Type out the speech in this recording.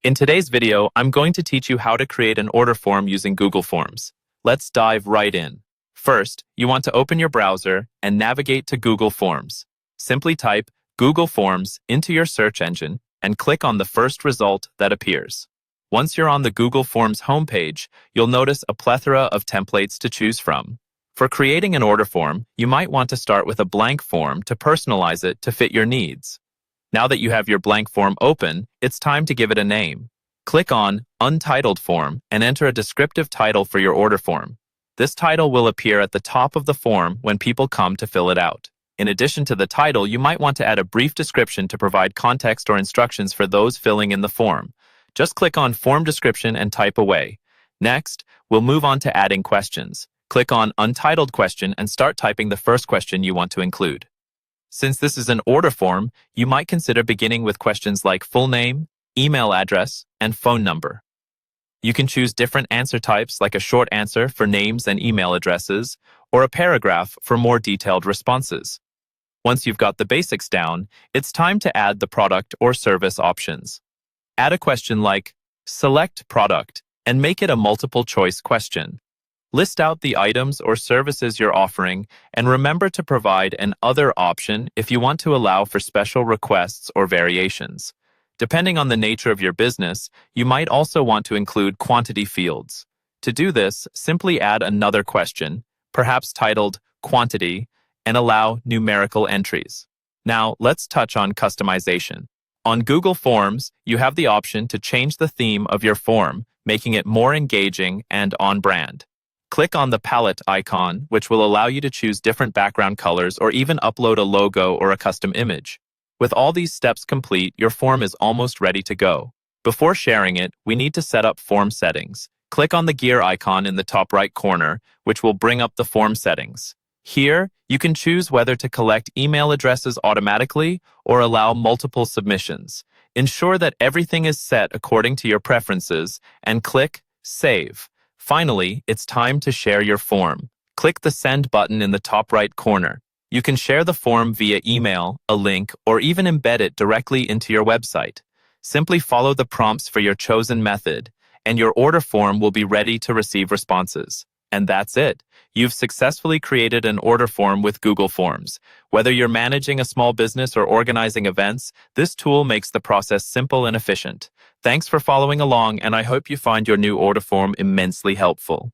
In today's video, I'm going to teach you how to create an order form using Google Forms. Let's dive right in. First, you want to open your browser and navigate to Google Forms. Simply type Google Forms into your search engine and click on the first result that appears. Once you're on the Google Forms homepage, you'll notice a plethora of templates to choose from. For creating an order form, you might want to start with a blank form to personalize it to fit your needs. Now that you have your blank form open, it's time to give it a name. Click on Untitled Form and enter a descriptive title for your order form. This title will appear at the top of the form when people come to fill it out. In addition to the title, you might want to add a brief description to provide context or instructions for those filling in the form. Just click on Form Description and type away. Next, we'll move on to adding questions. Click on Untitled Question and start typing the first question you want to include. Since this is an order form, you might consider beginning with questions like full name, email address, and phone number. You can choose different answer types like a short answer for names and email addresses, or a paragraph for more detailed responses. Once you've got the basics down, it's time to add the product or service options. Add a question like, select product, and make it a multiple choice question. List out the items or services you're offering, and remember to provide an other option if you want to allow for special requests or variations. Depending on the nature of your business, you might also want to include quantity fields. To do this, simply add another question, perhaps titled Quantity, and allow numerical entries. Now, let's touch on customization. On Google Forms, you have the option to change the theme of your form, making it more engaging and on-brand. Click on the palette icon, which will allow you to choose different background colors or even upload a logo or a custom image. With all these steps complete, your form is almost ready to go. Before sharing it, we need to set up form settings. Click on the gear icon in the top right corner, which will bring up the form settings. Here, you can choose whether to collect email addresses automatically or allow multiple submissions. Ensure that everything is set according to your preferences and click Save. Finally, it's time to share your form. Click the Send button in the top right corner. You can share the form via email, a link, or even embed it directly into your website. Simply follow the prompts for your chosen method, and your order form will be ready to receive responses. And that's it. You've successfully created an order form with Google Forms. Whether you're managing a small business or organizing events, this tool makes the process simple and efficient. Thanks for following along, and I hope you find your new order form immensely helpful.